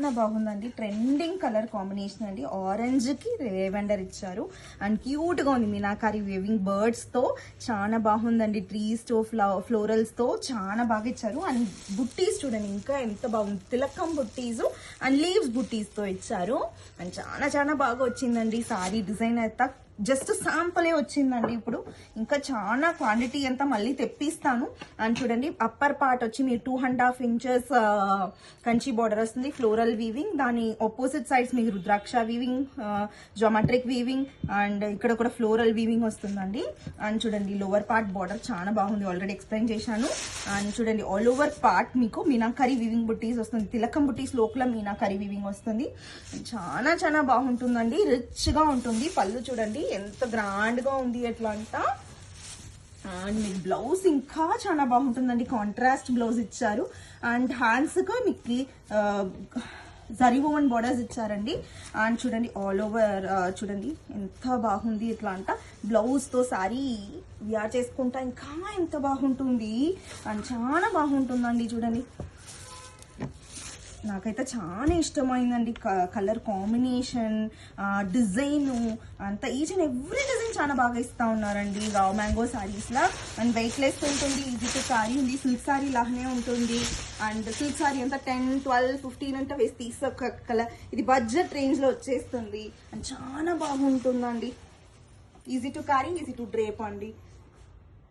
చాలా బాగుందండి. Trending colour combination అండి. ఆరెంజ్ కి లేవెండర్ ఇచ్చారు అండ్ క్యూట్ గా ఉంది. మీనాకారి వేవింగ్ బర్డ్స్ తో చాలా బాగుందండి. ట్రీస్ తో ఫ్లోరల్స్ తో చాలా బాగా ఇచ్చారు. అండ్ బుట్టీస్ చూడండి ఇంకా ఎంత బాగుంది. తిలకం బుట్టీస్ అండ్ లీవ్స్ బుట్టీస్ తో ఇచ్చారు అండ్ చాలా చాలా బాగా వచ్చిందండి. సారీ డిజైన్ అయితే జస్ట్ శాంపులే వచ్చిందండి. ఇప్పుడు ఇంకా చాలా క్వాంటిటీ అంతా మళ్ళీ తెప్పిస్తాను. అండ్ చూడండి అప్పర్ పార్ట్ వచ్చి మీరు 2.5 ఇంచెస్ కంచి బార్డర్ వస్తుంది. ఫ్లోరల్ వీవింగ్, దాని ఆపోజిట్ సైడ్స్ మీకు రుద్రాక్ష వీవింగ్, జామెట్రిక్ వీవింగ్ అండ్ ఇక్కడ కూడా ఫ్లోరల్ వీవింగ్ వస్తుందండి. అండ్ చూడండి లోవర్ పార్ట్ బార్డర్ చాలా బాగుంది, ఆల్రెడీ ఎక్స్ప్లెయిన్ చేశాను. అండ్ చూడండి ఆల్ ఓవర్ పార్ట్ మీకు మీనాకరీ వీవింగ్ బుట్టీస్ వస్తుంది. తిలకం బుట్టీస్ లోపల మీనాకరీ వీవింగ్ వస్తుంది. చాలా చాలా బాగుంటుందండి. రిచ్ గా ఉంటుంది. పళ్ళు చూడండి ఎంత గ్రాండ్ గా ఉంది ఎట్లా అంట. అండ్ మీకు బ్లౌజ్ ఇంకా చాలా బాగుంటుందండి. కాంట్రాస్ట్ బ్లౌజ్ ఇచ్చారు అండ్ హ్యాండ్స్ కు మీకు జరీ ఓవెన్ బోర్డర్స్ ఇచ్చారండి. అండ్ చూడండి ఆల్ ఓవర్ చూడండి ఎంత బాగుంది ఎట్లా అంట. బ్లౌజ్ తో సారీ వేర్ చేసుకుంటా ఇంకా ఎంత బాగుంటుంది అండ్ చాలా బాగుంటుందండి. చూడండి నాకైతే చాలా ఇష్టమైందండి. కలర్ కాంబినేషన్, డిజైన్ అంతా ఈచ్ అండ్ ఎవ్రీ డిజైన్ చాలా బాగా ఇస్తా ఉన్నారండి raw mango saris law. And weight less ఉంటుంది, ఈజీ టు సారీ ఉంది. సిల్క్ సారీ లాగానే ఉంటుంది. అండ్ సిల్క్ సారీ అంతా 10, 12, 15 అంటే వేసి తీసుకో కలర్. ఇది బడ్జెట్ రేంజ్ లో వచ్చేస్తుంది అండ్ చాలా బాగుంటుందండి. Easy to carry, easy to drape అండి.